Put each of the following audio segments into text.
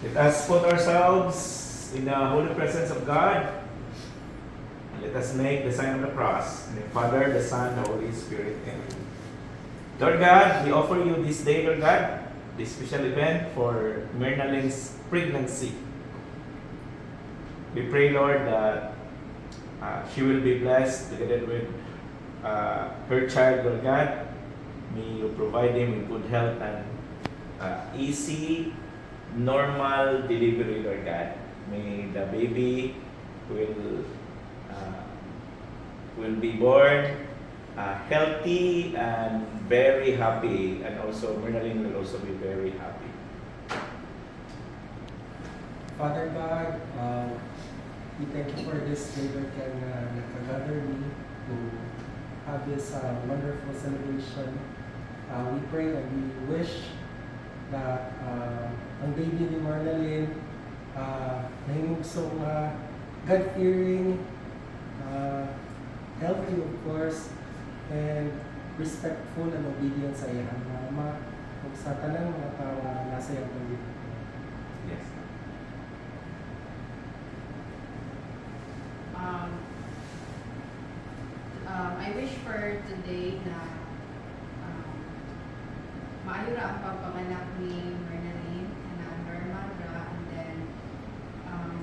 Let us put ourselves in the holy presence of God. Let us make the sign of the cross. In the Father, the Son, the Holy Spirit. Amen. Lord God, we offer you this day, Lord God, this special event for Myrnalin's pregnancy. We pray, Lord, that she will be blessed together with her child, Lord God. May you provide him with good health and easy, normal delivery, Lord God. May the baby will be born healthy and very happy, and also Myrnalin will also be very happy. Father God, we thank you for this day that can gather me to have this wonderful celebration. We pray and we wish that ang baby ni Marlene nahimugsong God-fearing, healthy of course, and respectful and obedient sa iyang mama ug sa tanang mga tao na nasa iyang paligid. Yes. I wish for today na maayo ra ang pagpanganak ni Myrnaline na normal ra, and then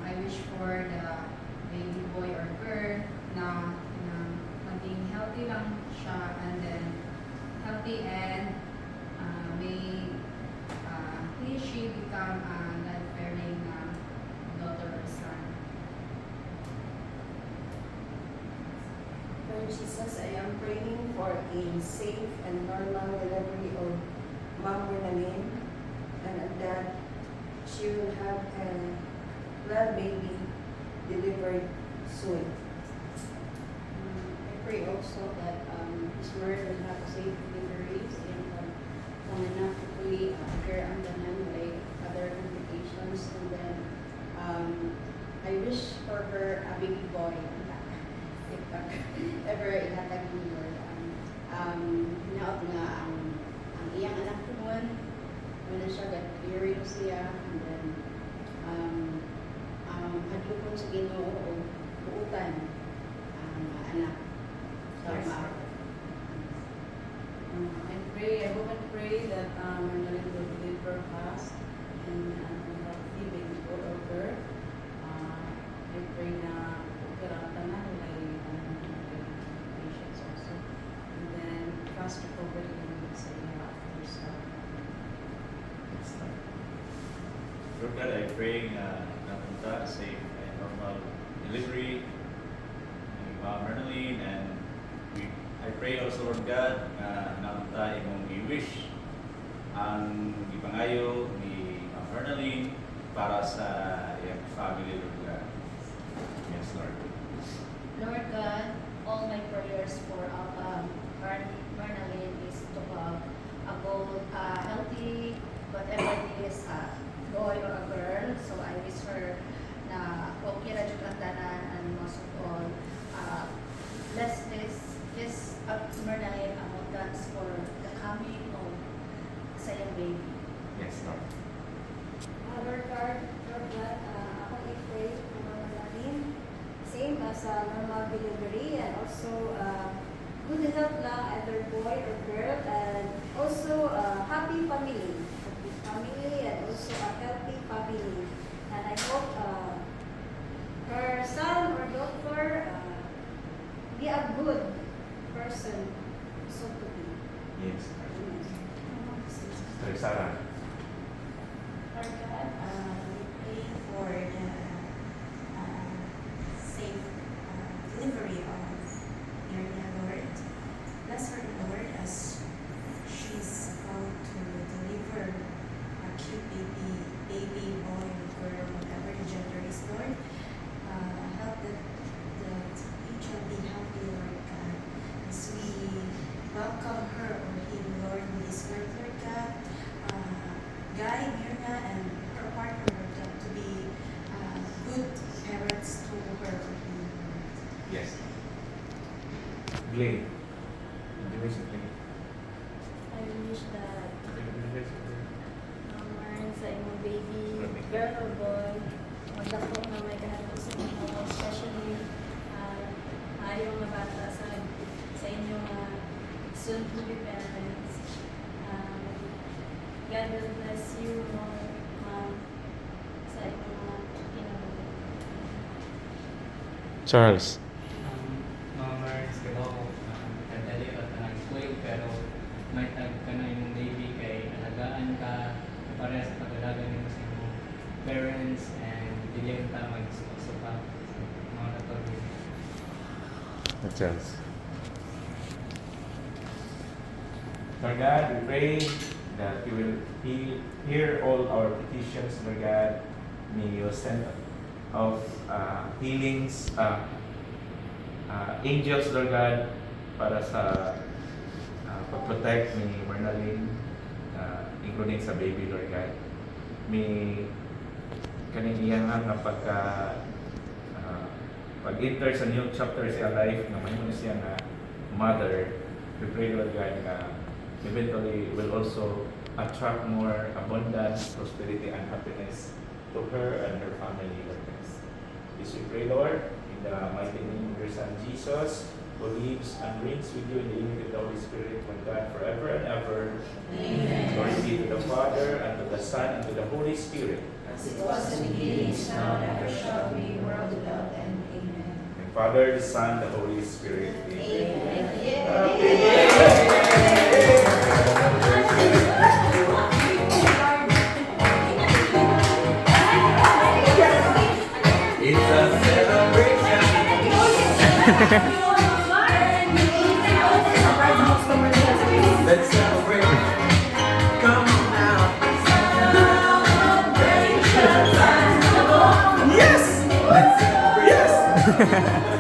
I wish for the baby boy or girl na maging healthy lang siya, and then healthy, and may she become a God-fearing daughter or son. Lord Jesus, I am praying for a safe and normal delivery of Mom Myrnaline, and that she will have a well baby delivered soon. I pray also that Ms. Myrna will have safe deliveries and panganak hopefully care ang tanan by other complications, and then I wish for her a baby boy if ever ihatag ni Lord. Hinaot nga ang iyang anak ko nun, wala siya God-fearing siya, and then hadlokon sa Ginoo o buutan ang anak sa Yes. maawa. I hope and pray that Myrnaline will deliver fast and healthy baby boy or girl. I pray na operata na may patients also. And then fast recovery and sa iya after sa Lord God, I pray napunta safe and normal delivery ni Myrnaline, and I pray also, Lord God, na napunta imong i-wish ang ipangayo ni Myrnaline para sa iyang family, Lord God. Yes, Lord. Lord God, all my prayers for Myrnaline is to have a healthy, whatever it is, a boy or a girl. So I wish her na okay ra jud ang tanan, and most of all, bless this Myrnaline abundance for the coming of sa iyang baby. Yes, Lord. Lord God, ako i-pray for Myrnaline, same as normal delivery, and also good health lang, either boy or girl, and also happy family, and also a healthy family. And I hope her son or daughter be a good person, so to be. Yes. Sister Sarah. Lord God, we pray for the safe delivery of Myrna, Lord. Bless her, Lord, as she's about to deliver a cute baby boy or girl, whatever the gender is, Lord. Help that each will be healthy, Lord God, as we welcome her or him, Lord, in this earth, Lord God. Guide Myrna and her partner, Lord God, to be good parents to her or him, Lord. Yes. Glenn. Glenn. I wish that Myrna sa imong baby girl or boy, magdako na may kahapon sa inyo, especially ayaw mga bata sa inyong soon-to-be parents. God will bless you more, ma'am, sa inyong mga kinabuhi. Charles. Mga Mars, kaya ako, kadali at nag-spoil, pero may tag ka na yung baby kay alagaan ka, parehas sa pag-alagaan mo sa iyong parents, and dili ka mag-suso pa sa mga katulog. Charles. Lord God, we pray that you will hear all our petitions, Lord God. May you send of healings, angels, Lord God, para sa pag-protect ni Marnalyn, including sa baby, Lord God. May kaning iyang nga pag-enter sa new chapter sa life na mahimo siya nga mother. We pray, Lord God, na eventually will also attract more abundance, prosperity, and happiness to her and her family, Lord God. This we pray, Lord, in the mighty name of your Son Jesus, who lives and reigns with you in the unity of the Holy Spirit, one God, forever and ever. Amen. Glory be to the Father, and to the Son, and to the Holy Spirit. As it was in the beginning, is now, and ever shall be, world without end. Amen. And Father, the Son, the Holy Spirit. It's a celebration. Let's celebrate. Come on now. Yes! Let's celebrate. Yes!